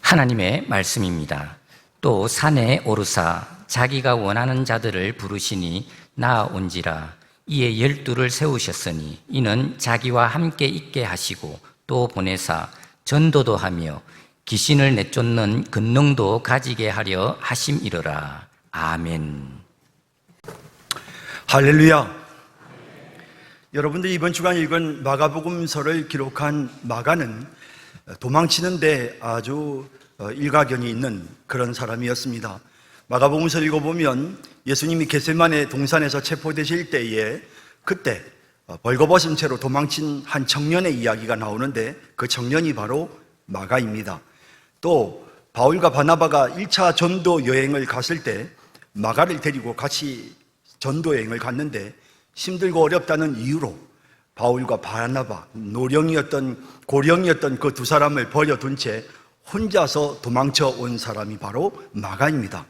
하나님의 말씀입니다. 또 산에 오르사 자기가 원하는 자들을 부르시니 나아온지라. 이에 12를 세우셨으니 이는 자기와 함께 있게 하시고 또 보내사 전도도 하며 귀신을 내쫓는 권능도 가지게 하려 하심이로라. 아멘. 할렐루야. 여러분들이 이번 주간 읽은 마가복음서를 기록한 마가는 도망치는데 아주 일가견이 있는 그런 사람이었습니다. 마가복음서를 읽어보면 예수님이 겟세마네 동산에서 체포되실 때에 그때 벌거벗은 채로 도망친 한 청년의 이야기가 나오는데 그 청년이 바로 마가입니다. 또 바울과 바나바가 1차 전도 여행을 갔을 때 마가를 데리고 같이 전도 여행을 갔는데 힘들고 어렵다는 이유로 바울과 바나바, 고령이었던 그 두 사람을 버려둔 채 혼자서 도망쳐 온 사람이 바로 마가입니다.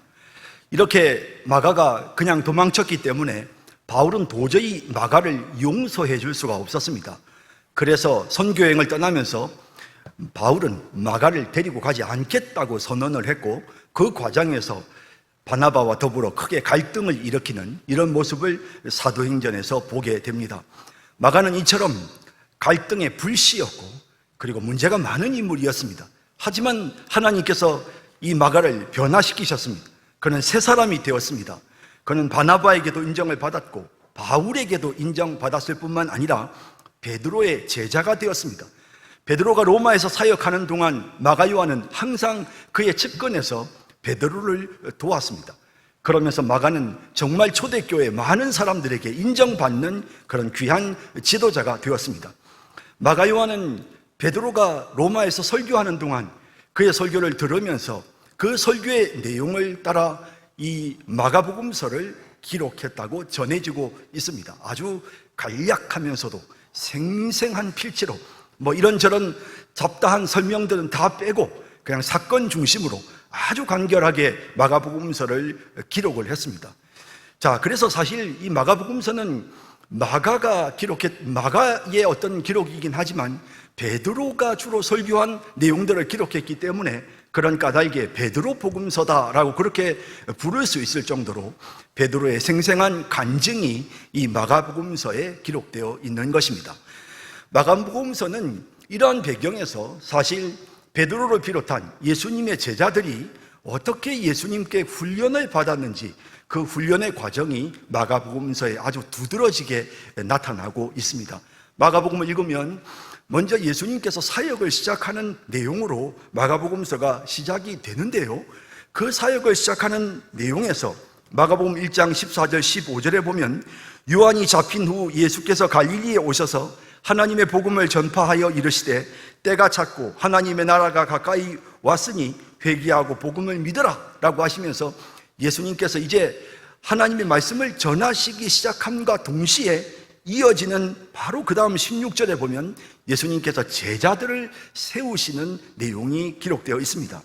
이렇게 마가가 그냥 도망쳤기 때문에 바울은 도저히 마가를 용서해 줄 수가 없었습니다. 그래서 선교여행을 떠나면서 바울은 마가를 데리고 가지 않겠다고 선언을 했고, 그 과정에서 바나바와 더불어 크게 갈등을 일으키는 이런 모습을 사도행전에서 보게 됩니다. 마가는 이처럼 갈등의 불씨였고 그리고 문제가 많은 인물이었습니다. 하지만 하나님께서 이 마가를 변화시키셨습니다. 그는 새 사람이 되었습니다. 그는 바나바에게도 인정을 받았고 바울에게도 인정받았을 뿐만 아니라 베드로의 제자가 되었습니다. 베드로가 로마에서 사역하는 동안 마가 요한은 항상 그의 측근에서 베드로를 도왔습니다. 그러면서 마가는 정말 초대교회 많은 사람들에게 인정받는 그런 귀한 지도자가 되었습니다. 마가 요한은 베드로가 로마에서 설교하는 동안 그의 설교를 들으면서 그 설교의 내용을 따라 이 마가복음서를 기록했다고 전해지고 있습니다. 아주 간략하면서도 생생한 필체로 이런저런 잡다한 설명들은 다 빼고 그냥 사건 중심으로 아주 간결하게 마가복음서를 기록을 했습니다. 자, 그래서 사실 이 마가복음서는 마가의 어떤 기록이긴 하지만 베드로가 주로 설교한 내용들을 기록했기 때문에 그런 까닭에 베드로 복음서다라고 그렇게 부를 수 있을 정도로 베드로의 생생한 간증이 이 마가복음서에 기록되어 있는 것입니다. 마가복음서는 이러한 배경에서 사실 베드로를 비롯한 예수님의 제자들이 어떻게 예수님께 훈련을 받았는지 그 훈련의 과정이 마가복음서에 아주 두드러지게 나타나고 있습니다. 마가복음을 읽으면 먼저 예수님께서 사역을 시작하는 내용으로 마가복음서가 시작이 되는데요, 그 사역을 시작하는 내용에서 마가복음 1장 14절 15절에 보면 요한이 잡힌 후 예수께서 갈릴리에 오셔서 하나님의 복음을 전파하여 이르시되 때가 찼고 하나님의 나라가 가까이 왔으니 회개하고 복음을 믿으라 라고 하시면서 예수님께서 이제 하나님의 말씀을 전하시기 시작함과 동시에 이어지는 바로 그 다음 16절에 보면 예수님께서 제자들을 세우시는 내용이 기록되어 있습니다.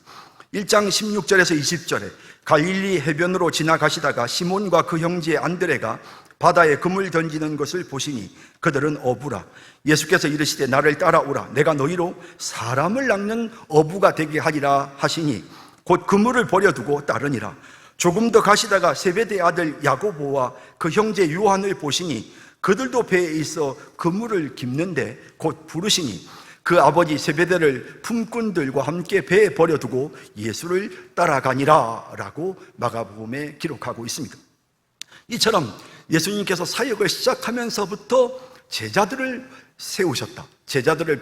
1장 16절에서 20절에 갈릴리 해변으로 지나가시다가 시몬과 그 형제 안드레가 바다에 그물 던지는 것을 보시니 그들은 어부라. 예수께서 이르시되 나를 따라오라. 내가 너희로 사람을 낚는 어부가 되게 하리라 하시니 곧 그물을 버려두고 따르니라. 조금 더 가시다가 세베대 아들 야고보와 그 형제 요한을 보시니 그들도 배에 있어 그물을 깁는데 곧 부르시니 그 아버지 세베대를 품꾼들과 함께 배에 버려두고 예수를 따라가니라 라고 마가복음에 기록하고 있습니다. 이처럼 예수님께서 사역을 시작하면서부터 제자들을 세우셨다, 제자들을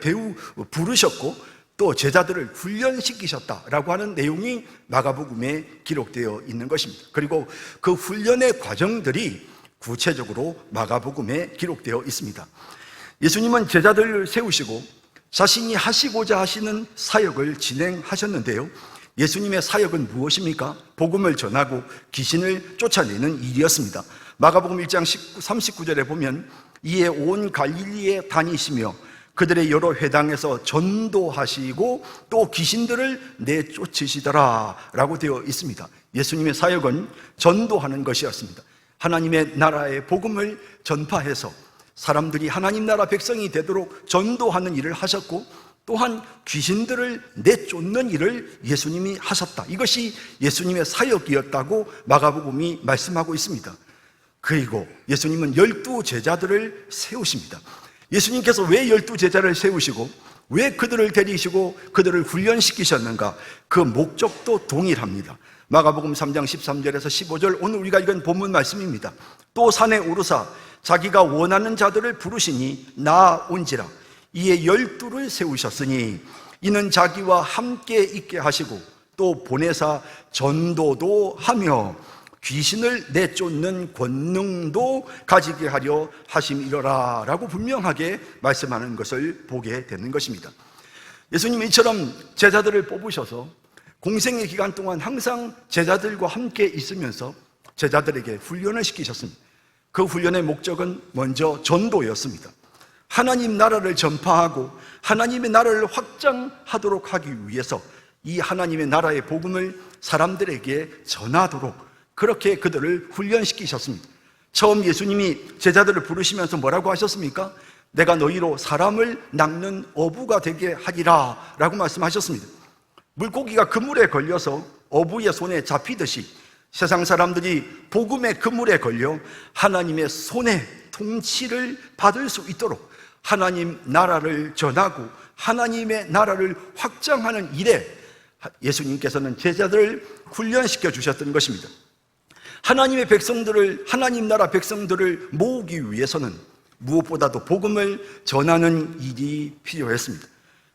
부르셨고 또 제자들을 훈련시키셨다라고 하는 내용이 마가복음에 기록되어 있는 것입니다. 그리고 그 훈련의 과정들이 구체적으로 마가복음에 기록되어 있습니다. 예수님은 제자들을 세우시고 자신이 하시고자 하시는 사역을 진행하셨는데요, 예수님의 사역은 무엇입니까? 복음을 전하고 귀신을 쫓아내는 일이었습니다. 마가복음 1장 39절에 보면 이에 온 갈릴리에 다니시며 그들의 여러 회당에서 전도하시고 또 귀신들을 내쫓으시더라 라고 되어 있습니다. 예수님의 사역은 전도하는 것이었습니다. 하나님의 나라의 복음을 전파해서 사람들이 하나님 나라 백성이 되도록 전도하는 일을 하셨고 또한 귀신들을 내쫓는 일을 예수님이 하셨다. 이것이 예수님의 사역이었다고 마가복음이 말씀하고 있습니다. 그리고 예수님은 12 제자들을 세우십니다. 예수님께서 왜 12 제자를 세우시고 왜 그들을 데리시고 그들을 훈련시키셨는가? 그 목적도 동일합니다. 마가복음 3장 13절에서 15절, 오늘 우리가 읽은 본문 말씀입니다. 또 산에 오르사 자기가 원하는 자들을 부르시니 나온지라. 이에 12를 세우셨으니 이는 자기와 함께 있게 하시고 또 보내사 전도도 하며 귀신을 내쫓는 권능도 가지게 하려 하심이로라 라고 분명하게 말씀하는 것을 보게 되는 것입니다. 예수님이 이처럼 제자들을 뽑으셔서 공생의 기간 동안 항상 제자들과 함께 있으면서 제자들에게 훈련을 시키셨습니다. 그 훈련의 목적은 먼저 전도였습니다. 하나님 나라를 전파하고 하나님의 나라를 확장하도록 하기 위해서 이 하나님의 나라의 복음을 사람들에게 전하도록 그렇게 그들을 훈련시키셨습니다. 처음 예수님이 제자들을 부르시면서 뭐라고 하셨습니까? 내가 너희로 사람을 낚는 어부가 되게 하리라 라고 말씀하셨습니다. 물고기가 그물에 걸려서 어부의 손에 잡히듯이 세상 사람들이 복음의 그물에 걸려 하나님의 손에 통치를 받을 수 있도록 하나님 나라를 전하고 하나님의 나라를 확장하는 일에 예수님께서는 제자들을 훈련시켜 주셨던 것입니다. 하나님의 백성들을, 하나님 나라 백성들을 모으기 위해서는 무엇보다도 복음을 전하는 일이 필요했습니다.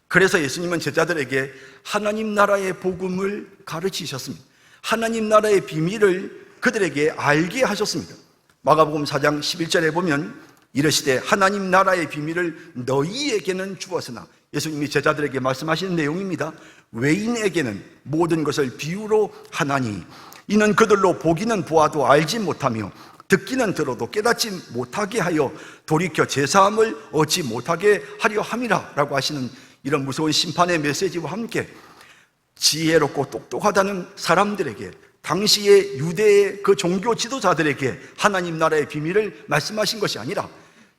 그래서 예수님은 제자들에게 하나님 나라의 복음을 가르치셨습니다. 하나님 나라의 비밀을 그들에게 알게 하셨습니다. 마가복음 4장 11절에 보면 이르시되 하나님 나라의 비밀을 너희에게는 주었으나, 예수님이 제자들에게 말씀하시는 내용입니다. 외인에게는 모든 것을 비유로 하나니 이는 그들로 보기는 보아도 알지 못하며 듣기는 들어도 깨닫지 못하게 하여 돌이켜 제사함을 얻지 못하게 하려 함이라 라고 하시는 이런 무서운 심판의 메시지와 함께 지혜롭고 똑똑하다는 사람들에게, 당시의 유대의 그 종교 지도자들에게 하나님 나라의 비밀을 말씀하신 것이 아니라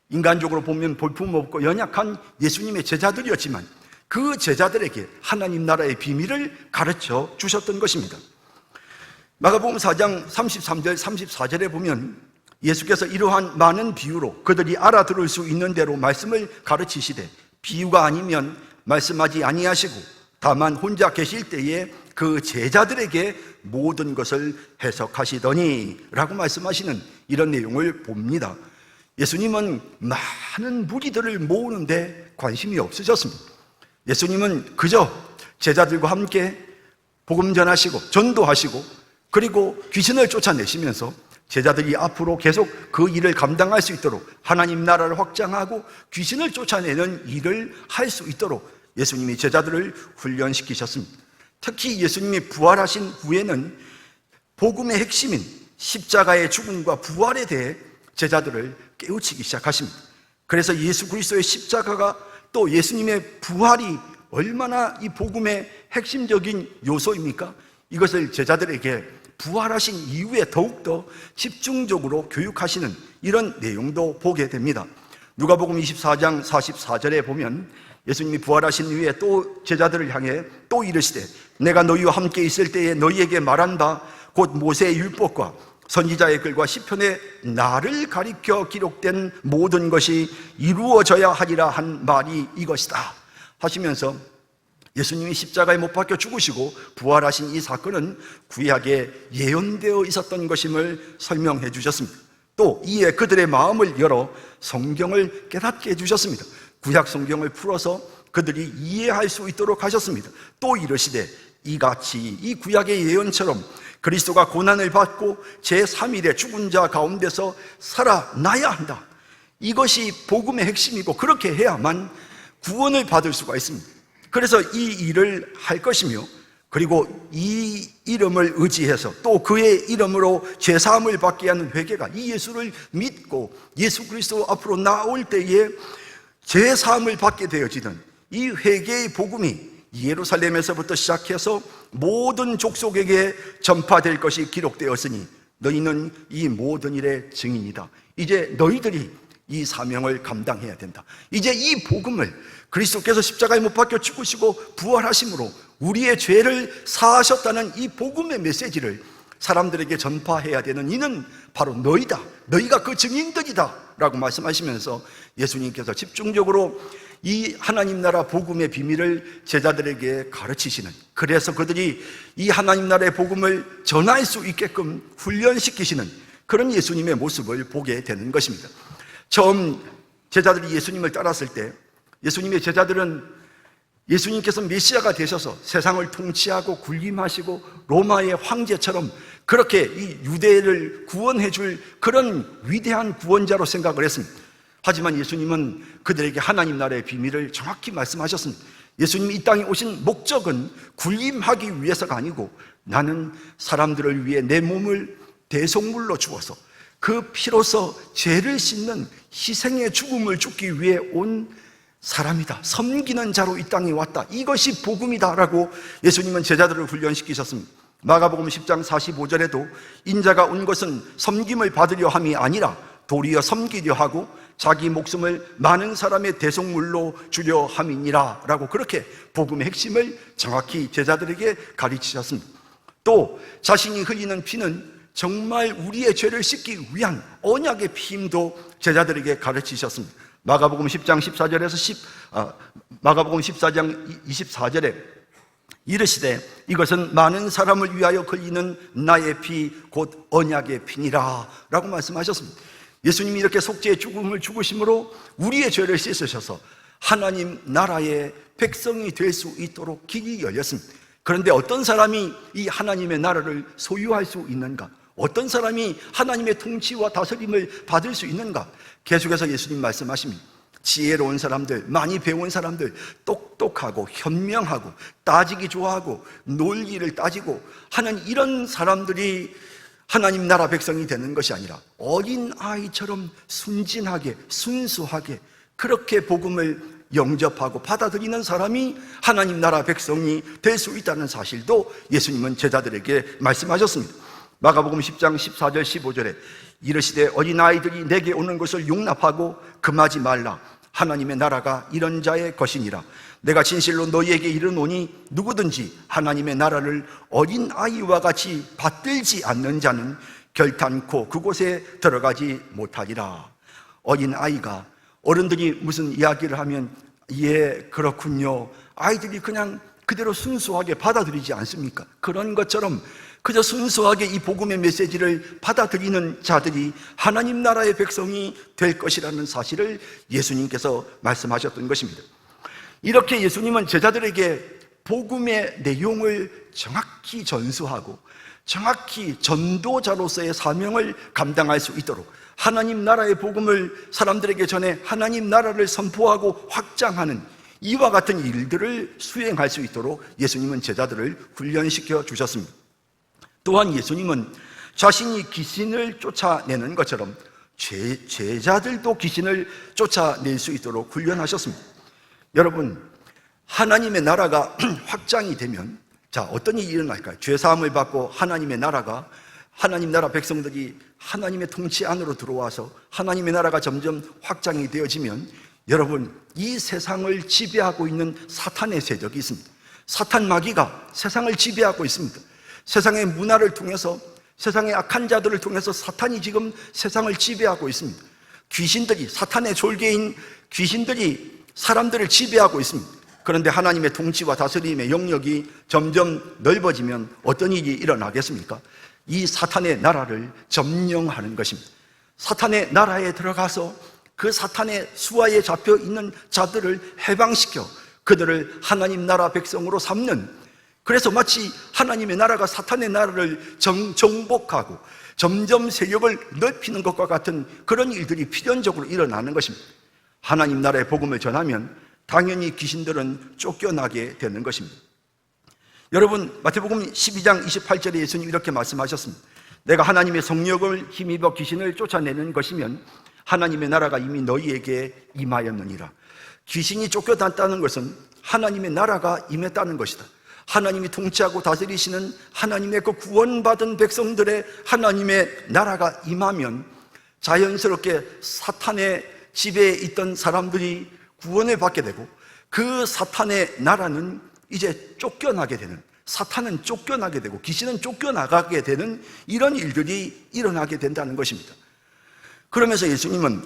인간적으로 보면 볼품없고 연약한 예수님의 제자들이었지만 그 제자들에게 하나님 나라의 비밀을 가르쳐 주셨던 것입니다. 마가복음 4장 33절 34절에 보면 예수께서 이러한 많은 비유로 그들이 알아들을 수 있는 대로 말씀을 가르치시되 비유가 아니면 말씀하지 아니하시고 다만 혼자 계실 때에 그 제자들에게 모든 것을 해석하시더니 라고 말씀하시는 이런 내용을 봅니다. 예수님은 많은 무리들을 모으는데 관심이 없으셨습니다. 예수님은 그저 제자들과 함께 복음 전하시고 전도하시고 그리고 귀신을 쫓아내시면서 제자들이 앞으로 계속 그 일을 감당할 수 있도록 하나님 나라를 확장하고 귀신을 쫓아내는 일을 할 수 있도록 예수님이 제자들을 훈련시키셨습니다. 특히 예수님이 부활하신 후에는 복음의 핵심인 십자가의 죽음과 부활에 대해 제자들을 깨우치기 시작하십니다. 그래서 예수 그리스도의 십자가가 또 예수님의 부활이 얼마나 이 복음의 핵심적인 요소입니까? 이것을 제자들에게 부활하신 이후에 더욱더 집중적으로 교육하시는 이런 내용도 보게 됩니다. 누가복음 24장 44절에 보면 예수님이 부활하신 이후에 또 제자들을 향해 또 이르시되 내가 너희와 함께 있을 때에 너희에게 말한 바 곧 모세의 율법과 선지자의 글과 시편에 나를 가리켜 기록된 모든 것이 이루어져야 하리라 한 말이 이것이다 하시면서 예수님이 십자가에 못 박혀 죽으시고 부활하신 이 사건은 구약에 예언되어 있었던 것임을 설명해 주셨습니다. 또 이에 그들의 마음을 열어 성경을 깨닫게 해주셨습니다. 구약 성경을 풀어서 그들이 이해할 수 있도록 하셨습니다. 또 이르시되 이같이 이 구약의 예언처럼 그리스도가 고난을 받고 제3일에 죽은 자 가운데서 살아나야 한다. 이것이 복음의 핵심이고 그렇게 해야만 구원을 받을 수가 있습니다. 그래서 이 일을 할 것이며 그리고 이 이름을 의지해서 또 그의 이름으로 죄사함을 받게 하는 회개가 이 예수를 믿고 예수 그리스도 앞으로 나올 때에 죄사함을 받게 되어지는 이 회개의 복음이 예루살렘에서부터 시작해서 모든 족속에게 전파될 것이 기록되었으니 너희는 이 모든 일의 증인이다. 이제 너희들이 이 사명을 감당해야 된다. 이제 이 복음을 그리스도께서 십자가에 못 박혀 죽으시고 부활하심으로 우리의 죄를 사하셨다는 이 복음의 메시지를 사람들에게 전파해야 되는 이는 바로 너희다. 너희가 그 증인들이다 라고 말씀하시면서 예수님께서 집중적으로 이 하나님 나라 복음의 비밀을 제자들에게 가르치시는, 그래서 그들이 이 하나님 나라의 복음을 전할 수 있게끔 훈련시키시는 그런 예수님의 모습을 보게 되는 것입니다. 처음 제자들이 예수님을 따랐을 때 예수님의 제자들은 예수님께서 메시아가 되셔서 세상을 통치하고 군림하시고 로마의 황제처럼 그렇게 이 유대를 구원해 줄 그런 위대한 구원자로 생각을 했습니다. 하지만 예수님은 그들에게 하나님 나라의 비밀을 정확히 말씀하셨습니다. 예수님이 이 땅에 오신 목적은 군림하기 위해서가 아니고 나는 사람들을 위해 내 몸을 대속물로 주어서 그 피로서 죄를 씻는 희생의 죽음을 죽기 위해 온 사람이다. 섬기는 자로 이 땅에 왔다. 이것이 복음이다라고 예수님은 제자들을 훈련시키셨습니다. 마가복음 10장 45절에도 인자가 온 것은 섬김을 받으려 함이 아니라 도리어 섬기려 하고 자기 목숨을 많은 사람의 대속물로 주려 함이니라 라고 그렇게 복음의 핵심을 정확히 제자들에게 가르치셨습니다. 또 자신이 흘리는 피는 정말 우리의 죄를 씻기 위한 언약의 피임도 제자들에게 가르치셨습니다. 마가복음 10장 14절에서 마가복음 14장 24절에 이르시되 이것은 많은 사람을 위하여 흘리는 나의 피 곧 언약의 피니라 라고 말씀하셨습니다. 예수님이 이렇게 속죄의 죽음을 죽으심으로 우리의 죄를 씻으셔서 하나님 나라의 백성이 될 수 있도록 길이 열렸습니다. 그런데 어떤 사람이 이 하나님의 나라를 소유할 수 있는가? 어떤 사람이 하나님의 통치와 다스림을 받을 수 있는가? 계속해서 예수님 말씀하십니다. 지혜로운 사람들, 많이 배운 사람들, 똑똑하고 현명하고 따지기 좋아하고 논리를 따지고 하는 이런 사람들이 하나님 나라 백성이 되는 것이 아니라 어린 아이처럼 순진하게 순수하게 그렇게 복음을 영접하고 받아들이는 사람이 하나님 나라 백성이 될 수 있다는 사실도 예수님은 제자들에게 말씀하셨습니다. 마가복음 10장 14절 15절에 이르시되 어린아이들이 내게 오는 것을 용납하고 금하지 말라. 하나님의 나라가 이런 자의 것이니라. 내가 진실로 너희에게 이르노니 누구든지 하나님의 나라를 어린아이와 같이 받들지 않는 자는 결탄코 그곳에 들어가지 못하리라. 어린아이가 어른들이 무슨 이야기를 하면 예 그렇군요, 아이들이 그냥 그대로 순수하게 받아들이지 않습니까? 그런 것처럼 그저 순수하게 이 복음의 메시지를 받아들이는 자들이 하나님 나라의 백성이 될 것이라는 사실을 예수님께서 말씀하셨던 것입니다. 이렇게 예수님은 제자들에게 복음의 내용을 정확히 전수하고 정확히 전도자로서의 사명을 감당할 수 있도록 하나님 나라의 복음을 사람들에게 전해 하나님 나라를 선포하고 확장하는 이와 같은 일들을 수행할 수 있도록 예수님은 제자들을 훈련시켜 주셨습니다. 또한 예수님은 자신이 귀신을 쫓아내는 것처럼 제자들도 귀신을 쫓아낼 수 있도록 훈련하셨습니다. 여러분, 하나님의 나라가 확장이 되면 어떤 일이 일어날까요? 죄사함을 받고 하나님의 나라가, 하나님 나라 백성들이 하나님의 통치 안으로 들어와서 하나님의 나라가 점점 확장이 되어지면 여러분, 이 세상을 지배하고 있는 사탄의 세력이 있습니다. 사탄 마귀가 세상을 지배하고 있습니다. 세상의 문화를 통해서, 세상의 악한 자들을 통해서 사탄이 지금 세상을 지배하고 있습니다. 귀신들이, 사탄의 졸개인 귀신들이 사람들을 지배하고 있습니다. 그런데 하나님의 통치와 다스림의 영역이 점점 넓어지면 어떤 일이 일어나겠습니까? 이 사탄의 나라를 점령하는 것입니다. 사탄의 나라에 들어가서 그 사탄의 수하에 잡혀 있는 자들을 해방시켜 그들을 하나님 나라 백성으로 삼는, 그래서 마치 하나님의 나라가 사탄의 나라를 정복하고 점점 세력을 넓히는 것과 같은 그런 일들이 필연적으로 일어나는 것입니다. 하나님 나라의 복음을 전하면 당연히 귀신들은 쫓겨나게 되는 것입니다. 여러분, 마태복음 12장 28절에 예수님이 이렇게 말씀하셨습니다. 내가 하나님의 성령을 힘입어 귀신을 쫓아내는 것이면 하나님의 나라가 이미 너희에게 임하였느니라. 귀신이 쫓겨났다는 것은 하나님의 나라가 임했다는 것이다. 하나님이 통치하고 다스리시는 하나님의 그 구원받은 백성들의 하나님의 나라가 임하면 자연스럽게 사탄의 지배에 있던 사람들이 구원을 받게 되고 그 사탄의 나라는 이제 쫓겨나게 되는, 사탄은 쫓겨나게 되고 귀신은 쫓겨나가게 되는 이런 일들이 일어나게 된다는 것입니다. 그러면서 예수님은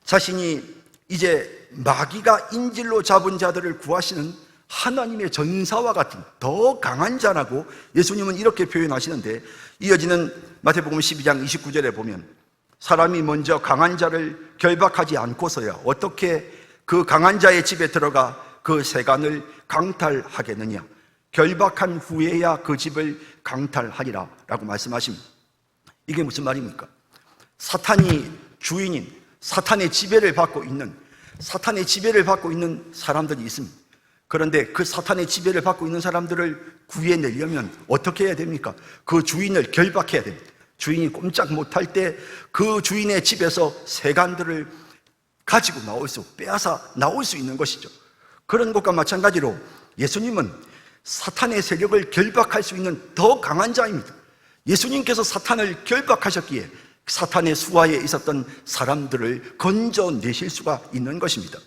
자신이 이제 마귀가 인질로 잡은 자들을 구하시는 하나님의 전사와 같은 더 강한 자라고 예수님은 이렇게 표현하시는데, 이어지는 마태복음 12장 29절에 보면 사람이 먼저 강한 자를 결박하지 않고서야 어떻게 그 강한 자의 집에 들어가 그 세간을 강탈하겠느냐, 결박한 후에야 그 집을 강탈하리라 라고 말씀하십니다. 이게 무슨 말입니까? 사탄이 주인인, 사탄의 지배를 받고 있는 사람들이 있습니다. 그런데 그 사탄의 지배를 받고 있는 사람들을 구해내려면 어떻게 해야 됩니까? 그 주인을 결박해야 됩니다. 주인이 꼼짝 못할 때 그 주인의 집에서 세간들을 가지고 빼앗아 나올 수 있는 것이죠. 그런 것과 마찬가지로 예수님은 사탄의 세력을 결박할 수 있는 더 강한 자입니다. 예수님께서 사탄을 결박하셨기에 사탄의 수하에 있었던 사람들을 건져내실 수가 있는 것입니다.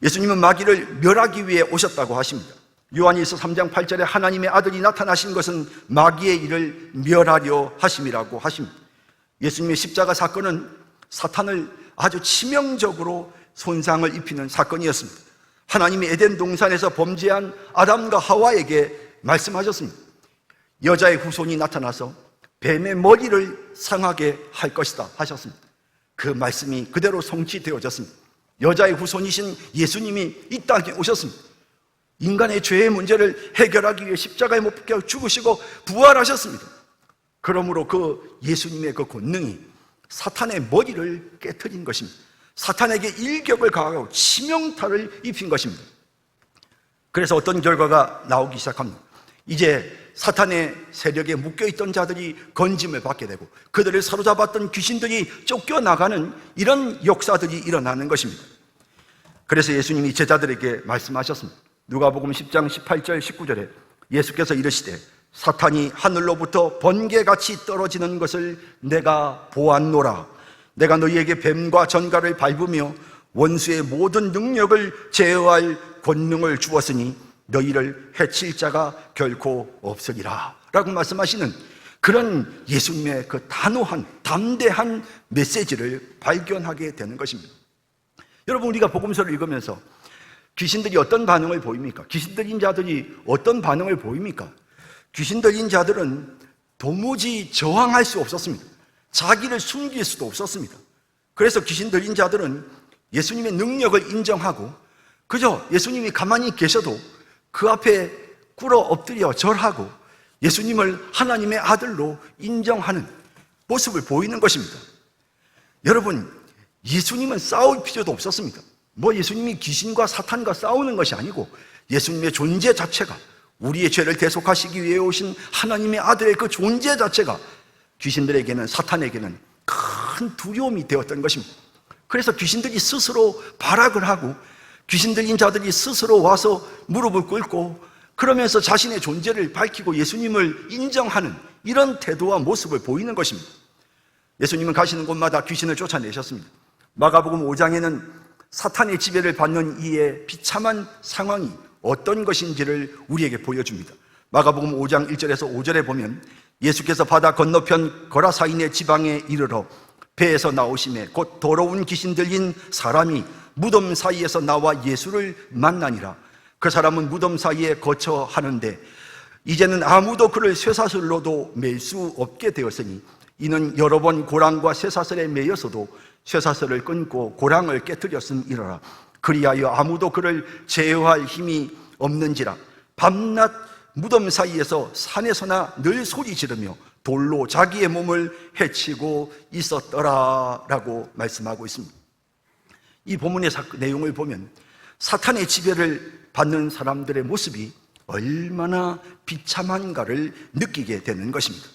예수님은 마귀를 멸하기 위해 오셨다고 하십니다. 요한일서 3장 8절에 하나님의 아들이 나타나신 것은 마귀의 일을 멸하려 하심이라고 하십니다. 예수님의 십자가 사건은 사탄을 아주 치명적으로 손상을 입히는 사건이었습니다. 하나님이 에덴 동산에서 범죄한 아담과 하와에게 말씀하셨습니다. 여자의 후손이 나타나서 뱀의 머리를 상하게 할 것이다 하셨습니다. 그 말씀이 그대로 성취되어졌습니다. 여자의 후손이신 예수님이 이 땅에 오셨습니다. 인간의 죄의 문제를 해결하기 위해 십자가에 못 박혀 죽으시고 부활하셨습니다. 그러므로 그 예수님의 그 권능이 사탄의 머리를 깨트린 것입니다. 사탄에게 일격을 가하고 치명타를 입힌 것입니다. 그래서 어떤 결과가 나오기 시작합니다. 이제 사탄의 세력에 묶여있던 자들이 건짐을 받게 되고 그들을 사로잡았던 귀신들이 쫓겨나가는 이런 역사들이 일어나는 것입니다. 그래서 예수님이 제자들에게 말씀하셨습니다. 누가복음 10장 18절 19절에 예수께서 이르시되 사탄이 하늘로부터 번개같이 떨어지는 것을 내가 보았노라. 내가 너희에게 뱀과 전갈을 밟으며 원수의 모든 능력을 제어할 권능을 주었으니 너희를 해칠 자가 결코 없으리라 라고 말씀하시는 그런 예수님의 그 단호한 담대한 메시지를 발견하게 되는 것입니다. 여러분, 우리가 복음서를 읽으면서 귀신들이 어떤 반응을 보입니까? 귀신 들린 자들이 어떤 반응을 보입니까? 귀신 들린 자들은 도무지 저항할 수 없었습니다. 자기를 숨길 수도 없었습니다. 그래서 귀신 들린 자들은 예수님의 능력을 인정하고 그저 예수님이 가만히 계셔도 그 앞에 꿇어 엎드려 절하고 예수님을 하나님의 아들로 인정하는 모습을 보이는 것입니다. 여러분, 예수님은 싸울 필요도 없었습니다. 예수님이 귀신과 사탄과 싸우는 것이 아니고 예수님의 존재 자체가, 우리의 죄를 대속하시기 위해 오신 하나님의 아들의 그 존재 자체가 귀신들에게는, 사탄에게는 큰 두려움이 되었던 것입니다. 그래서 귀신들이 스스로 발악을 하고 귀신 들린 자들이 스스로 와서 무릎을 꿇고 그러면서 자신의 존재를 밝히고 예수님을 인정하는 이런 태도와 모습을 보이는 것입니다. 예수님은 가시는 곳마다 귀신을 쫓아내셨습니다. 마가복음 5장에는 사탄의 지배를 받는 이의 비참한 상황이 어떤 것인지를 우리에게 보여줍니다. 마가복음 5장 1절에서 5절에 보면 예수께서 바다 건너편 거라사인의 지방에 이르러 배에서 나오심에 곧 더러운 귀신 들린 사람이 무덤 사이에서 나와 예수를 만나니라. 그 사람은 무덤 사이에 거처 하는데 이제는 아무도 그를 쇠사슬로도 맬 수 없게 되었으니 이는 여러 번 고랑과 쇠사슬에 매여서도 쇠사슬을 끊고 고랑을 깨뜨렸음이로라. 그리하여 아무도 그를 제어할 힘이 없는지라. 밤낮 무덤 사이에서 산에서나 늘 소리 지르며 돌로 자기의 몸을 해치고 있었더라 라고 말씀하고 있습니다. 이 본문의 내용을 보면 사탄의 지배를 받는 사람들의 모습이 얼마나 비참한가를 느끼게 되는 것입니다.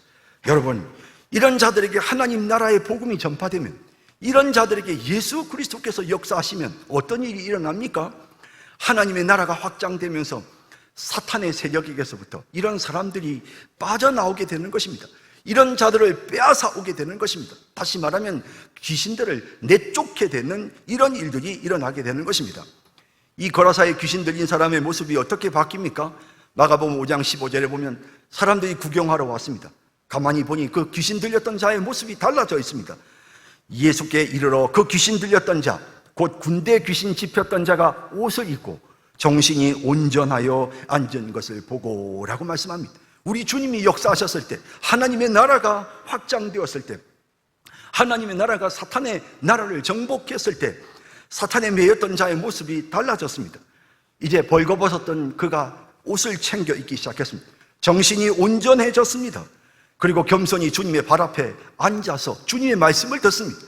여러분, 이런 자들에게 하나님 나라의 복음이 전파되면, 이런 자들에게 예수 그리스도께서 역사하시면 어떤 일이 일어납니까? 하나님의 나라가 확장되면서 사탄의 세력에게서부터 이런 사람들이 빠져나오게 되는 것입니다. 이런 자들을 빼앗아 오게 되는 것입니다. 다시 말하면 귀신들을 내쫓게 되는 이런 일들이 일어나게 되는 것입니다. 이 거라사의 귀신 들린 사람의 모습이 어떻게 바뀝니까? 마가복음 5장 15절에 보면 사람들이 구경하러 왔습니다. 가만히 보니 그 귀신 들렸던 자의 모습이 달라져 있습니다. 예수께 이르러 그 귀신 들렸던 자, 곧 군대 귀신 집혔던 자가 옷을 입고 정신이 온전하여 앉은 것을 보고 라고 말씀합니다. 우리 주님이 역사하셨을 때, 하나님의 나라가 확장되었을 때, 하나님의 나라가 사탄의 나라를 정복했을 때 사탄에 매였던 자의 모습이 달라졌습니다. 이제 벌거벗었던 그가 옷을 챙겨 입기 시작했습니다. 정신이 온전해졌습니다. 그리고 겸손히 주님의 발 앞에 앉아서 주님의 말씀을 듣습니다.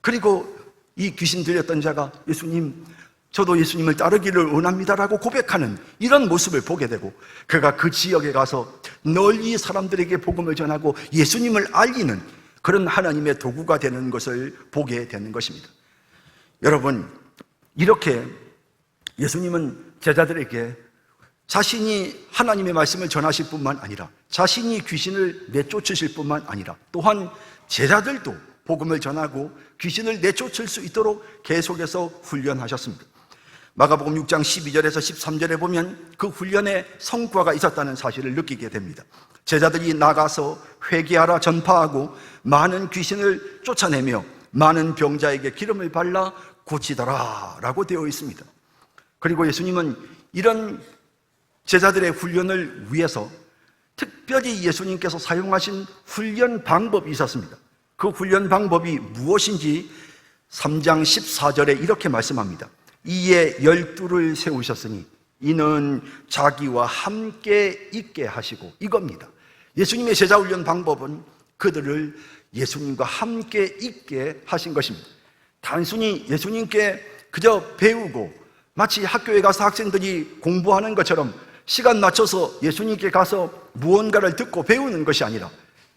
그리고 이 귀신 들렸던 자가 예수님, 저도 예수님을 따르기를 원합니다라고 고백하는 이런 모습을 보게 되고, 그가 그 지역에 가서 널리 사람들에게 복음을 전하고 예수님을 알리는 그런 하나님의 도구가 되는 것을 보게 되는 것입니다. 여러분, 이렇게 예수님은 제자들에게 자신이 하나님의 말씀을 전하실 뿐만 아니라 자신이 귀신을 내쫓으실 뿐만 아니라 또한 제자들도 복음을 전하고 귀신을 내쫓을 수 있도록 계속해서 훈련하셨습니다. 마가복음 6장 12절에서 13절에 보면 그 훈련에 성과가 있었다는 사실을 느끼게 됩니다. 제자들이 나가서 회개하라 전파하고 많은 귀신을 쫓아내며 많은 병자에게 기름을 발라 고치더라 라고 되어 있습니다. 그리고 예수님은 이런 제자들의 훈련을 위해서 특별히 예수님께서 사용하신 훈련 방법이 있었습니다. 그 훈련 방법이 무엇인지 3장 14절에 이렇게 말씀합니다. 이에 12를 세우셨으니 이는 자기와 함께 있게 하시고, 이겁니다. 예수님의 제자 훈련 방법은 그들을 예수님과 함께 있게 하신 것입니다. 단순히 예수님께 그저 배우고 마치 학교에 가서 학생들이 공부하는 것처럼 시간 맞춰서 예수님께 가서 무언가를 듣고 배우는 것이 아니라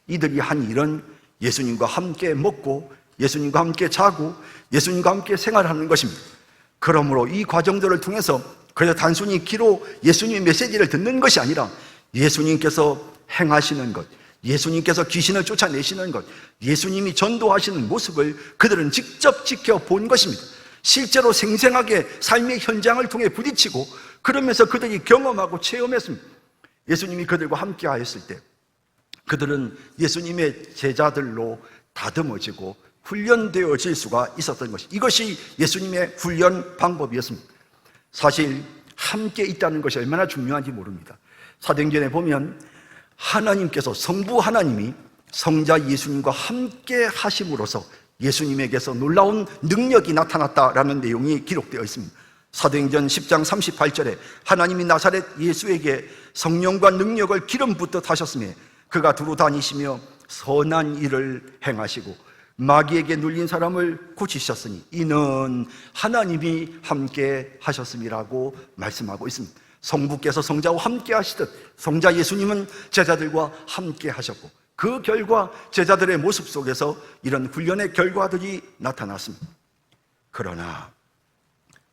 이들이 한 일은 예수님과 함께 먹고 예수님과 함께 자고 예수님과 함께 생활하는 것입니다. 그러므로 이 과정들을 통해서 그저 단순히 귀로 예수님의 메시지를 듣는 것이 아니라 예수님께서 행하시는 것, 예수님께서 귀신을 쫓아내시는 것, 예수님이 전도하시는 모습을 그들은 직접 지켜본 것입니다. 실제로 생생하게 삶의 현장을 통해 부딪히고 그러면서 그들이 경험하고 체험했습니다. 예수님이 그들과 함께 하였을 때 그들은 예수님의 제자들로 다듬어지고 훈련되어질 수가 있었던 것이, 이것이 예수님의 훈련 방법이었습니다. 사실 함께 있다는 것이 얼마나 중요한지 모릅니다. 사도행전에 보면 하나님께서, 성부 하나님이 성자 예수님과 함께 하심으로써 예수님에게서 놀라운 능력이 나타났다라는 내용이 기록되어 있습니다. 사도행전 10장 38절에 하나님이 나사렛 예수에게 성령과 능력을 기름 붓듯 하셨으며 그가 두루 다니시며 선한 일을 행하시고 마귀에게 눌린 사람을 고치셨으니 이는 하나님이 함께 하셨음이라고 말씀하고 있습니다. 성부께서 성자와 함께 하시듯 성자 예수님은 제자들과 함께 하셨고 그 결과 제자들의 모습 속에서 이런 훈련의 결과들이 나타났습니다. 그러나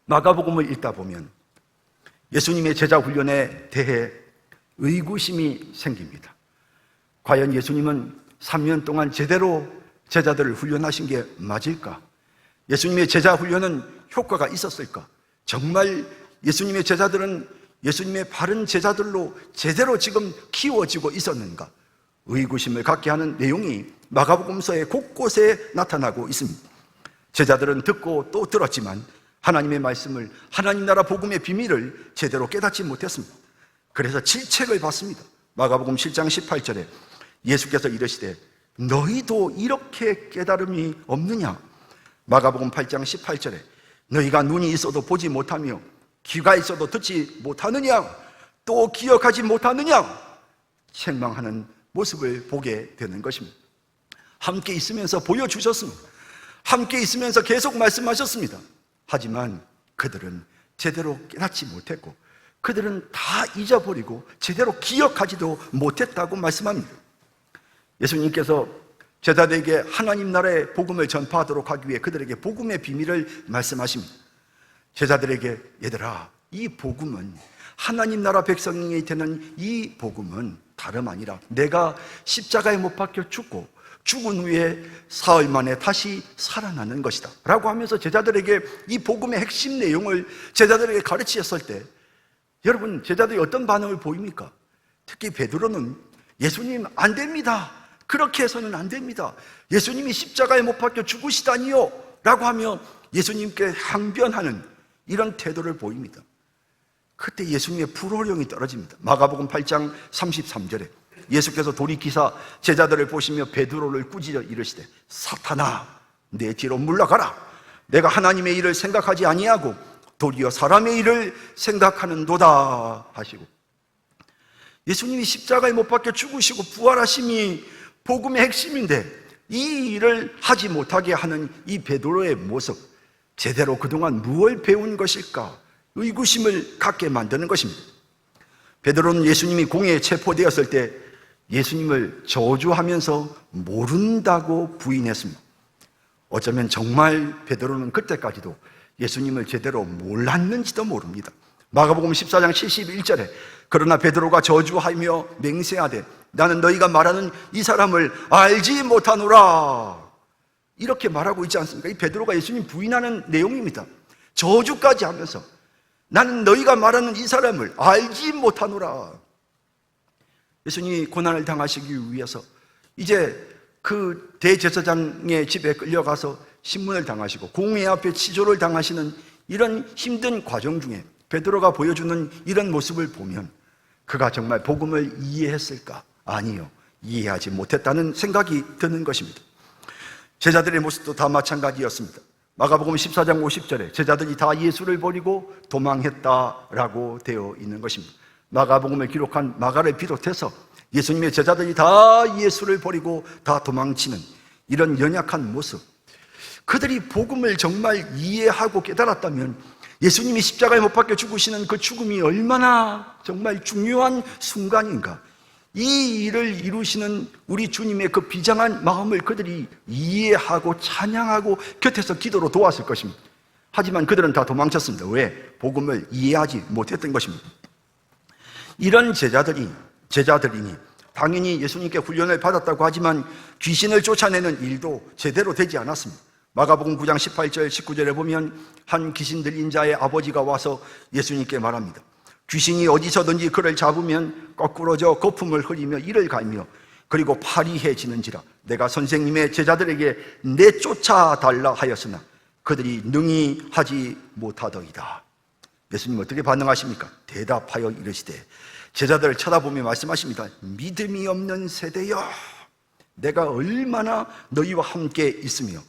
마가복음을 읽다 보면 예수님의 제자 훈련에 대해 의구심이 생깁니다. 과연 예수님은 3년 동안 제대로 제자들을 훈련하신 게 맞을까? 예수님의 제자 훈련은 효과가 있었을까? 정말 예수님의 제자들은 예수님의 바른 제자들로 제대로 지금 키워지고 있었는가? 의구심을 갖게 하는 내용이 마가복음서의 곳곳에 나타나고 있습니다. 제자들은 듣고 또 들었지만 하나님의 말씀을, 하나님 나라 복음의 비밀을 제대로 깨닫지 못했습니다. 그래서 질책을 받습니다. 마가복음 7장 18절에 예수께서 이르시되 너희도 이렇게 깨달음이 없느냐? 마가복음 8장 18절에 너희가 눈이 있어도 보지 못하며 귀가 있어도 듣지 못하느냐? 또 기억하지 못하느냐? 책망하는 모습을 보게 되는 것입니다. 함께 있으면서 보여주셨습니다. 함께 있으면서 계속 말씀하셨습니다. 하지만 그들은 제대로 깨닫지 못했고 그들은 다 잊어버리고 제대로 기억하지도 못했다고 말씀합니다. 예수님께서 제자들에게 하나님 나라의 복음을 전파하도록 하기 위해 그들에게 복음의 비밀을 말씀하십니다. 제자들에게 얘들아, 이 복음은, 하나님 나라 백성이 되는 이 복음은 다름 아니라 내가 십자가에 못 박혀 죽고 죽은 후에 사흘 만에 다시 살아나는 것이다 라고 하면서 제자들에게 이 복음의 핵심 내용을 제자들에게 가르치셨을 때 여러분, 제자들이 어떤 반응을 보입니까? 특히 베드로는 예수님 안 됩니다, 그렇게 해서는 안 됩니다, 예수님이 십자가에 못 박혀 죽으시다니요 라고 하며 예수님께 항변하는 이런 태도를 보입니다. 그때 예수님의 불호령이 떨어집니다. 마가복음 8장 33절에 예수께서 돌이키사 제자들을 보시며 베드로를 꾸짖어 이르시되 사탄아 내 뒤로 물러가라, 내가 하나님의 일을 생각하지 아니하고 도리어 사람의 일을 생각하는도다 하시고, 예수님이 십자가에 못 박혀 죽으시고 부활하심이 복음의 핵심인데 이 일을 하지 못하게 하는 이 베드로의 모습, 제대로 그동안 무엇을 배운 것일까 의구심을 갖게 만드는 것입니다. 베드로는 예수님이 공회에 체포되었을 때 예수님을 저주하면서 모른다고 부인했습니다. 어쩌면 정말 베드로는 그때까지도 예수님을 제대로 몰랐는지도 모릅니다. 마가복음 14장 71절에 그러나 베드로가 저주하며 맹세하되 나는 너희가 말하는 이 사람을 알지 못하노라, 이렇게 말하고 있지 않습니까? 이 베드로가 예수님 부인하는 내용입니다. 저주까지 하면서 나는 너희가 말하는 이 사람을 알지 못하노라. 예수님이 고난을 당하시기 위해서 이제 그 대제사장의 집에 끌려가서 신문을 당하시고 공회 앞에 치조를 당하시는 이런 힘든 과정 중에 베드로가 보여주는 이런 모습을 보면 그가 정말 복음을 이해했을까? 아니요, 이해하지 못했다는 생각이 드는 것입니다. 제자들의 모습도 다 마찬가지였습니다. 마가복음 14장 50절에 제자들이 다 예수를 버리고 도망했다라고 되어 있는 것입니다. 마가복음을 기록한 마가를 비롯해서 예수님의 제자들이 다 예수를 버리고 다 도망치는 이런 연약한 모습, 그들이 복음을 정말 이해하고 깨달았다면 예수님이 십자가에 못 박혀 죽으시는 그 죽음이 얼마나 정말 중요한 순간인가, 이 일을 이루시는 우리 주님의 그 비장한 마음을 그들이 이해하고 찬양하고 곁에서 기도로 도왔을 것입니다. 하지만 그들은 다 도망쳤습니다. 왜? 복음을 이해하지 못했던 것입니다. 이런 제자들이니 당연히 예수님께 훈련을 받았다고 하지만 귀신을 쫓아내는 일도 제대로 되지 않았습니다. 마가복음 9장 18절 19절에 보면 한 귀신 들린 자의 아버지가 와서 예수님께 말합니다. 귀신이 어디서든지 그를 잡으면 거꾸러져 거품을 흘리며 이를 갈며 그리고 파리해지는지라 내가 선생님의 제자들에게 내쫓아달라 하였으나 그들이 능히 하지 못하더이다. 예수님 어떻게 반응하십니까? 대답하여 이르시되, 제자들을 쳐다보며 말씀하십니다. 믿음이 없는 세대여, 내가 얼마나 너희와 함께 있으며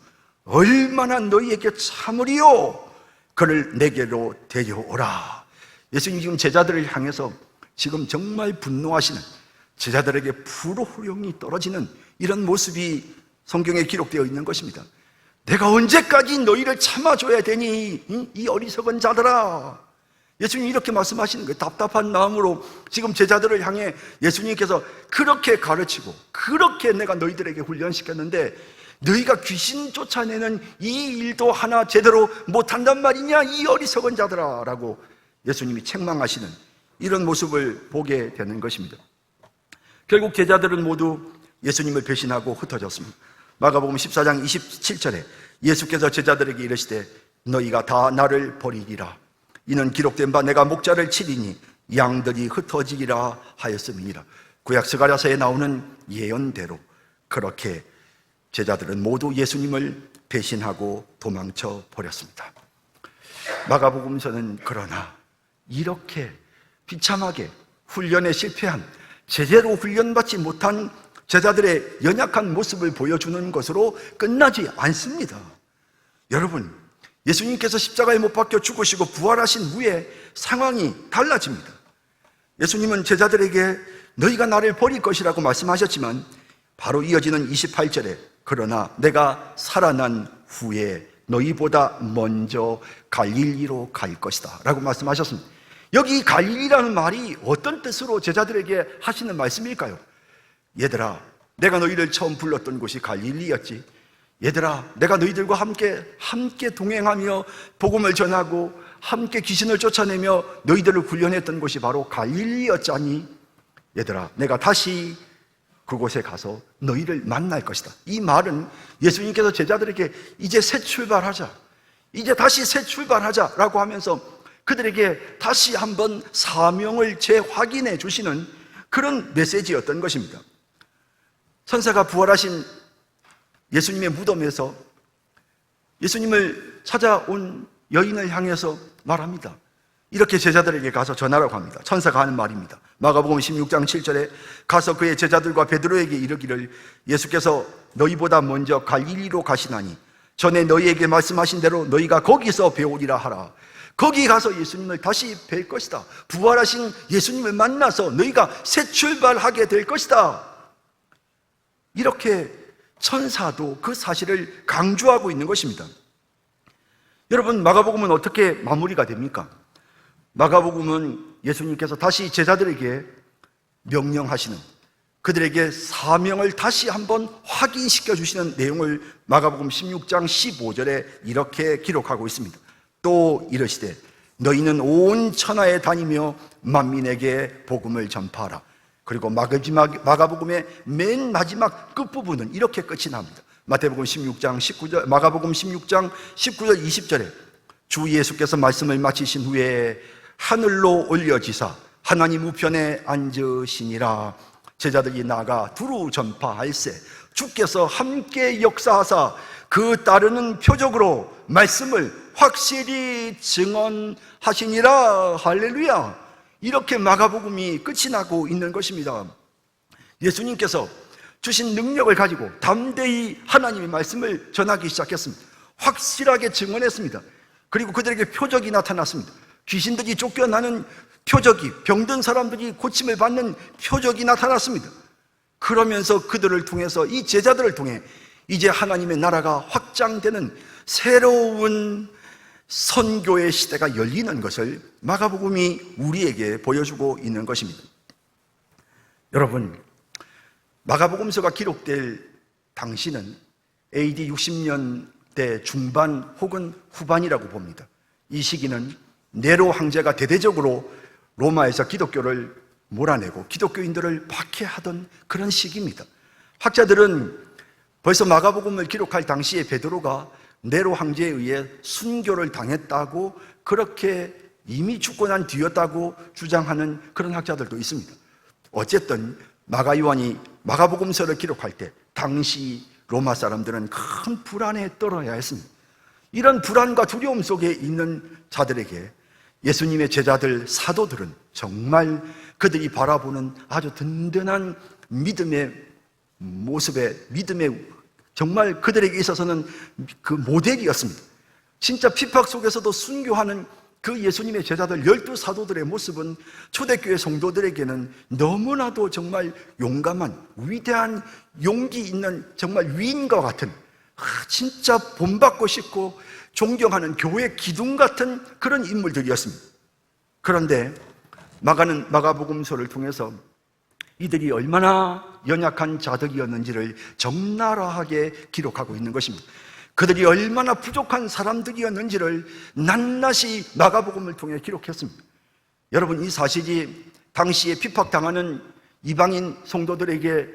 얼마나 너희에게 참으리요, 그를 내게로 데려오라. 예수님 지금 제자들을 향해서 지금 정말 분노하시는, 제자들에게 불호령이 떨어지는 이런 모습이 성경에 기록되어 있는 것입니다. 내가 언제까지 너희를 참아줘야 되니, 이 어리석은 자들아. 예수님이 이렇게 말씀하시는 거예요. 답답한 마음으로 지금 제자들을 향해 예수님께서 그렇게 가르치고 그렇게 내가 너희들에게 훈련시켰는데 너희가 귀신 쫓아내는 이 일도 하나 제대로 못한단 말이냐, 이 어리석은 자들아 라고 예수님이 책망하시는 이런 모습을 보게 되는 것입니다. 결국 제자들은 모두 예수님을 배신하고 흩어졌습니다. 마가복음 14장 27절에 예수께서 제자들에게 이르시되 너희가 다 나를 버리리라. 이는 기록된 바 내가 목자를 치리니 양들이 흩어지리라 하였음이니라. 구약 스가랴서에 나오는 예언대로 그렇게 제자들은 모두 예수님을 배신하고 도망쳐 버렸습니다. 마가복음서는 그러나 이렇게 비참하게 훈련에 실패한, 제대로 훈련받지 못한 제자들의 연약한 모습을 보여주는 것으로 끝나지 않습니다. 여러분, 예수님께서 십자가에 못 박혀 죽으시고 부활하신 후에 상황이 달라집니다. 예수님은 제자들에게 너희가 나를 버릴 것이라고 말씀하셨지만 바로 이어지는 28절에 그러나 내가 살아난 후에 너희보다 먼저 갈릴리로 갈 것이다 라고 말씀하셨습니다. 여기 갈릴리라는 말이 어떤 뜻으로 제자들에게 하시는 말씀일까요? 얘들아, 내가 너희를 처음 불렀던 곳이 갈릴리였지. 얘들아, 내가 너희들과 함께 동행하며 복음을 전하고 함께 귀신을 쫓아내며 너희들을 훈련했던 곳이 바로 갈릴리였잖니. 얘들아, 내가 다시 그곳에 가서 너희를 만날 것이다. 이 말은 예수님께서 제자들에게 이제 새 출발하자, 이제 다시 새 출발하자라고 하면서 그들에게 다시 한번 사명을 재확인해 주시는 그런 메시지였던 것입니다. 천사가 부활하신 예수님의 무덤에서 예수님을 찾아온 여인을 향해서 말합니다. 이렇게 제자들에게 가서 전하라고 합니다. 천사가 하는 말입니다. 마가복음 16장 7절에 가서 그의 제자들과 베드로에게 이르기를 예수께서 너희보다 먼저 갈릴리로 가시나니 전에 너희에게 말씀하신 대로 너희가 거기서 배우리라 하라. 거기 가서 예수님을 다시 뵐 것이다. 부활하신 예수님을 만나서 너희가 새 출발하게 될 것이다. 이렇게 천사도 그 사실을 강조하고 있는 것입니다. 여러분, 마가복음은 어떻게 마무리가 됩니까? 마가복음은 예수님께서 다시 제자들에게 명령하시는, 그들에게 사명을 다시 한번 확인시켜 주시는 내용을 마가복음 16장 15절에 이렇게 기록하고 있습니다. 또 이르시되 너희는 온 천하에 다니며 만민에게 복음을 전파하라. 그리고 마가복음의 맨 마지막 끝부분은 이렇게 끝이 납니다. 마태복음 16장 19절, 마가복음 16장 19절 20절에 주 예수께서 말씀을 마치신 후에 하늘로 올려지사 하나님 우편에 앉으시니라. 제자들이 나가 두루 전파할세 주께서 함께 역사하사 그 따르는 표적으로 말씀을 확실히 증언하시니라. 할렐루야. 이렇게 마가복음이 끝이 나고 있는 것입니다. 예수님께서 주신 능력을 가지고 담대히 하나님의 말씀을 전하기 시작했습니다. 확실하게 증언했습니다. 그리고 그들에게 표적이 나타났습니다. 귀신들이 쫓겨나는 표적이, 병든 사람들이 고침을 받는 표적이 나타났습니다. 그러면서 그들을 통해서, 이 제자들을 통해 이제 하나님의 나라가 확장되는 새로운 선교의 시대가 열리는 것을 마가복음이 우리에게 보여주고 있는 것입니다. 여러분, 마가복음서가 기록될 당시는 AD 60년대 중반 혹은 후반이라고 봅니다. 이 시기는 네로 황제가 대대적으로 로마에서 기독교를 몰아내고 기독교인들을 박해하던 그런 시기입니다. 학자들은 벌써 마가복음을 기록할 당시에 베드로가 네로 황제에 의해 순교를 당했다고, 그렇게 이미 죽고 난 뒤였다고 주장하는 그런 학자들도 있습니다. 어쨌든 마가 요한이 마가복음서를 기록할 때 당시 로마 사람들은 큰 불안에 떨어야 했습니다. 이런 불안과 두려움 속에 있는 자들에게 예수님의 제자들 사도들은 정말 그들이 바라보는 아주 든든한 믿음의 모습에, 믿음의, 정말 그들에게 있어서는 그 모델이었습니다. 진짜 핍박 속에서도 순교하는 그 예수님의 제자들 12사도들의 모습은 초대교회 성도들에게는 너무나도 정말 용감한, 위대한 용기 있는 정말 위인과 같은, 진짜 본받고 싶고 존경하는 교회 기둥 같은 그런 인물들이었습니다. 그런데 마가복음서를 통해서 이들이 얼마나 연약한 자들이었는지를 적나라하게 기록하고 있는 것입니다. 그들이 얼마나 부족한 사람들이었는지를 낱낱이 마가복음을 통해 기록했습니다. 여러분, 이 사실이 당시에 핍박당하는 이방인 성도들에게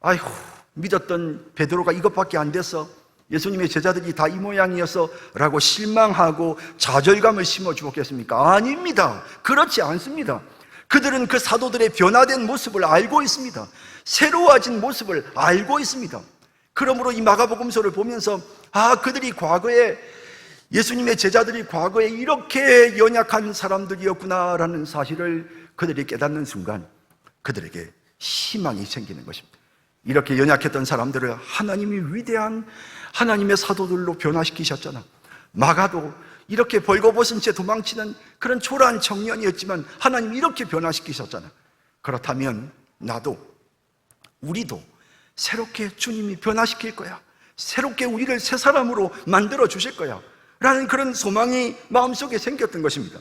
아이고, 믿었던 베드로가 이것밖에 안 됐어, 예수님의 제자들이 다 이 모양이었어 라고 실망하고 좌절감을 심어주었겠습니까? 아닙니다. 그렇지 않습니다. 그들은 그 사도들의 변화된 모습을 알고 있습니다. 새로워진 모습을 알고 있습니다. 그러므로 이 마가복음서를 보면서 그들이 과거에, 예수님의 제자들이 과거에 이렇게 연약한 사람들이었구나라는 사실을 그들이 깨닫는 순간 그들에게 희망이 생기는 것입니다. 이렇게 연약했던 사람들을 하나님이 위대한 하나님의 사도들로 변화시키셨잖아. 마가도 이렇게 벌거벗은 채 도망치는 그런 초라한 청년이었지만 하나님이 이렇게 변화시키셨잖아. 그렇다면 나도, 우리도 새롭게 주님이 변화시킬 거야, 새롭게 우리를 새 사람으로 만들어 주실 거야 라는 그런 소망이 마음속에 생겼던 것입니다.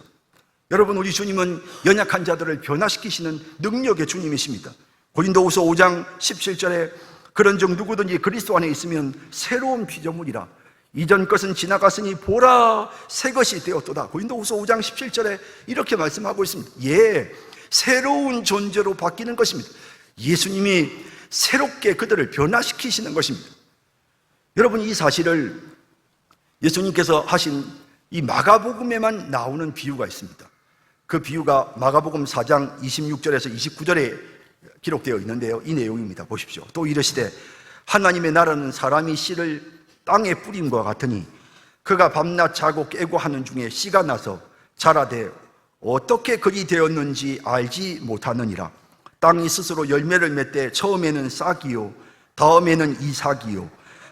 여러분, 우리 주님은 연약한 자들을 변화시키시는 능력의 주님이십니다. 고린도후서 5장 17절에 그런즉 누구든지 그리스도 안에 있으면 새로운 피조물이라, 이전 것은 지나갔으니 보라 새 것이 되었도다. 고린도후서 5장 17절에 이렇게 말씀하고 있습니다. 새로운 존재로 바뀌는 것입니다. 예수님이 새롭게 그들을 변화시키시는 것입니다. 여러분, 이 사실을 예수님께서 하신 이 마가복음에만 나오는 비유가 있습니다. 그 비유가 마가복음 4장 26절에서 29절에 기록되어 있는데요, 이 내용입니다. 보십시오. 또 이르시되 하나님의 나라는 사람이 씨를 땅에 뿌림과 같으니 그가 밤낮 자고 깨고 하는 중에 씨가 나서 자라되 어떻게 그리 되었는지 알지 못하느니라. 땅이 스스로 열매를 맺되 처음에는 싹이요 다음에는 이삭이요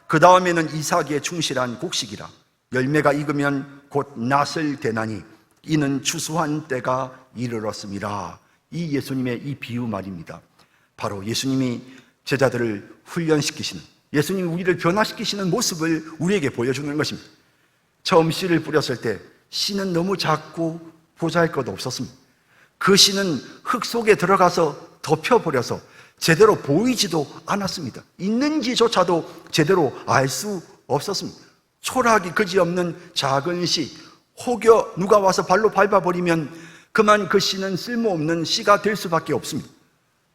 그 다음에는 이삭에 충실한 곡식이라. 열매가 익으면 곧 낫을 대나니 이는 추수한 때가 이르렀습니다. 이 예수님의 이 비유 말입니다. 바로 예수님이 제자들을 훈련시키시는, 예수님이 우리를 변화시키시는 모습을 우리에게 보여주는 것입니다. 처음 씨를 뿌렸을 때 씨는 너무 작고 보잘것 없었습니다. 그 씨는 흙 속에 들어가서 덮여버려서 제대로 보이지도 않았습니다. 있는지조차도 제대로 알 수 없었습니다. 초라하기 그지없는 작은 씨, 혹여 누가 와서 발로 밟아버리면 그만 그 씨는 쓸모없는 씨가 될 수밖에 없습니다.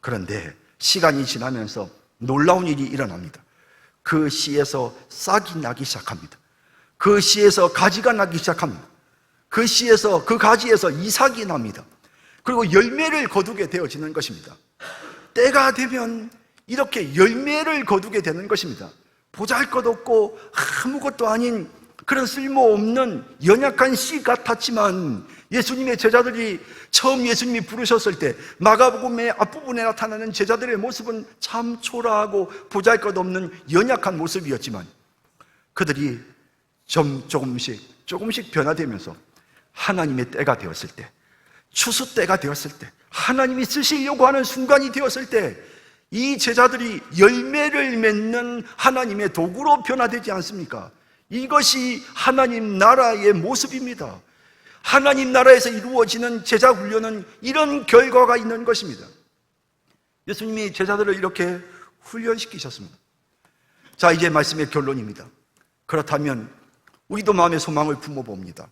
그런데 시간이 지나면서 놀라운 일이 일어납니다. 그 씨에서 싹이 나기 시작합니다. 그 씨에서 가지가 나기 시작합니다. 그 씨에서, 그 가지에서 이삭이 납니다. 그리고 열매를 거두게 되어지는 것입니다. 때가 되면 이렇게 열매를 거두게 되는 것입니다. 보잘것없고 아무것도 아닌 그런 쓸모없는 연약한 씨 같았지만 예수님의 제자들이 처음 예수님이 부르셨을 때 마가복음의 앞부분에 나타나는 제자들의 모습은 참 초라하고 보잘것없는 연약한 모습이었지만 그들이 조금씩 변화되면서 하나님의 때가 되었을 때, 추수 때가 되었을 때, 하나님이 쓰시려고 하는 순간이 되었을 때 이 제자들이 열매를 맺는 하나님의 도구로 변화되지 않습니까? 이것이 하나님 나라의 모습입니다. 하나님 나라에서 이루어지는 제자 훈련은 이런 결과가 있는 것입니다. 예수님이 제자들을 이렇게 훈련시키셨습니다. 자, 이제 말씀의 결론입니다. 그렇다면 우리도 마음의 소망을 품어봅니다.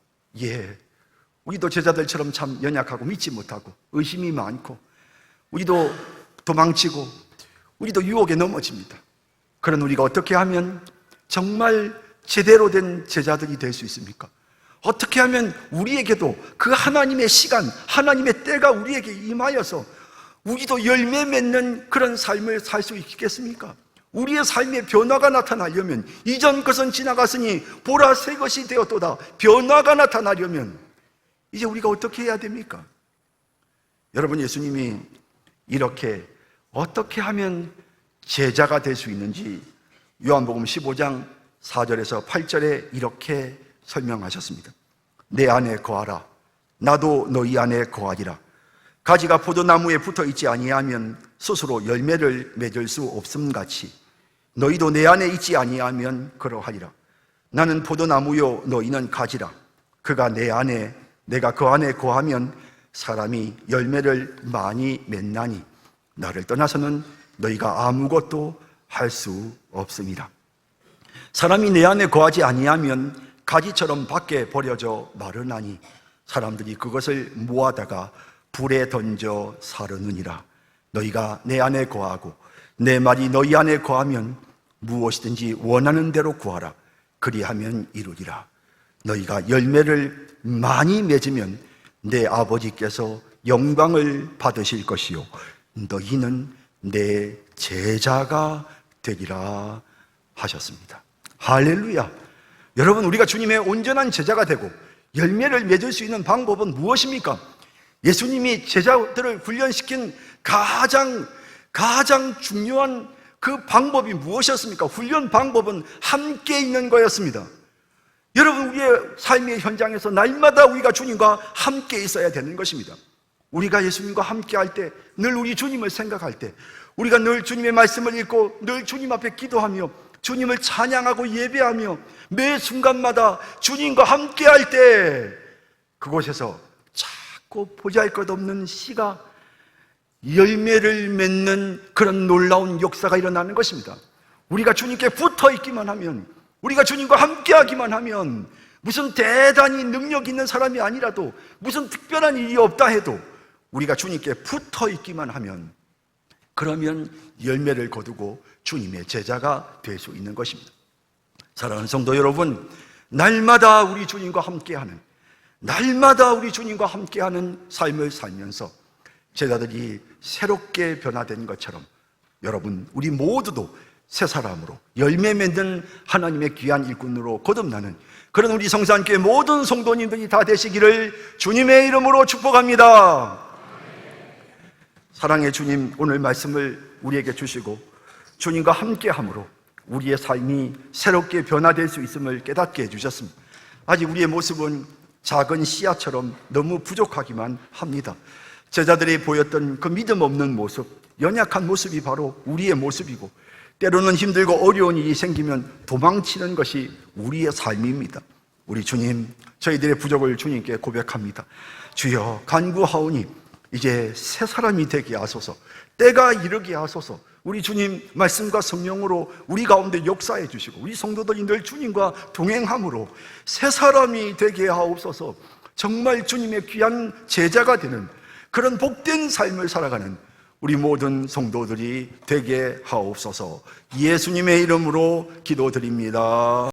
우리도 제자들처럼 참 연약하고 믿지 못하고 의심이 많고 우리도 도망치고 우리도 유혹에 넘어집니다. 그런 우리가 어떻게 하면 정말 제대로 된 제자들이 될 수 있습니까? 어떻게 하면 우리에게도 그 하나님의 시간, 하나님의 때가 우리에게 임하여서 우리도 열매 맺는 그런 삶을 살 수 있겠습니까? 우리의 삶의 변화가 나타나려면 이전 것은 지나갔으니 보라 새 것이 되었도다. 변화가 나타나려면 이제 우리가 어떻게 해야 됩니까? 여러분, 예수님이 이렇게 어떻게 하면 제자가 될 수 있는지 요한복음 15장 4절에서 8절에 이렇게 설명하셨습니다. 내 안에 거하라. 나도 너희 안에 거하리라. 가지가 포도나무에 붙어 있지 아니하면 스스로 열매를 맺을 수 없음같이 너희도 내 안에 있지 아니하면 그러하리라. 나는 포도나무요 너희는 가지라. 그가 내 안에 내가 그 안에 거하면 사람이 열매를 많이 맺나니 나를 떠나서는 너희가 아무것도 할 수 없습니다. 사람이 내 안에 거하지 아니하면 가지처럼 밖에 버려져 마르나니 사람들이 그것을 모아다가 불에 던져 사르느니라. 너희가 내 안에 거하고 내 말이 너희 안에 거하면 무엇이든지 원하는 대로 구하라. 그리하면 이루리라. 너희가 열매를 많이 맺으면 내 아버지께서 영광을 받으실 것이요 너희는 내 제자가 되리라 하셨습니다. 할렐루야. 여러분, 우리가 주님의 온전한 제자가 되고 열매를 맺을 수 있는 방법은 무엇입니까? 예수님이 제자들을 훈련시킨 가장 중요한 그 방법이 무엇이었습니까? 훈련 방법은 함께 있는 거였습니다. 여러분, 우리의 삶의 현장에서 날마다 우리가 주님과 함께 있어야 되는 것입니다. 우리가 예수님과 함께 할 때, 늘 우리 주님을 생각할 때, 우리가 늘 주님의 말씀을 읽고 늘 주님 앞에 기도하며 주님을 찬양하고 예배하며 매 순간마다 주님과 함께 할 때 그곳에서 자꾸 보잘것없는 씨가 열매를 맺는 그런 놀라운 역사가 일어나는 것입니다. 우리가 주님께 붙어 있기만 하면, 우리가 주님과 함께 하기만 하면 무슨 대단히 능력 있는 사람이 아니라도, 무슨 특별한 일이 없다 해도 우리가 주님께 붙어 있기만 하면, 그러면 열매를 거두고 주님의 제자가 될 수 있는 것입니다. 사랑하는 성도 여러분, 날마다 우리 주님과 함께하는, 날마다 우리 주님과 함께하는 삶을 살면서 제자들이 새롭게 변화된 것처럼 여러분, 우리 모두도 새 사람으로 열매 맺는 하나님의 귀한 일꾼으로 거듭나는 그런 우리 성산교회 모든 성도님들이 다 되시기를 주님의 이름으로 축복합니다. 사랑의 주님, 오늘 말씀을 우리에게 주시고 주님과 함께함으로 우리의 삶이 새롭게 변화될 수 있음을 깨닫게 해주셨습니다. 아직 우리의 모습은 작은 씨앗처럼 너무 부족하기만 합니다. 제자들이 보였던 그 믿음 없는 모습, 연약한 모습이 바로 우리의 모습이고, 때로는 힘들고 어려운 일이 생기면 도망치는 것이 우리의 삶입니다. 우리 주님, 저희들의 부족을 주님께 고백합니다. 주여, 간구하오니 이제 새 사람이 되게 하소서, 때가 이르게 하소서. 우리 주님 말씀과 성령으로 우리 가운데 역사해 주시고, 우리 성도들이 늘 주님과 동행함으로 새 사람이 되게 하옵소서. 정말 주님의 귀한 제자가 되는 그런 복된 삶을 살아가는 우리 모든 성도들이 되게 하옵소서. 예수님의 이름으로 기도드립니다.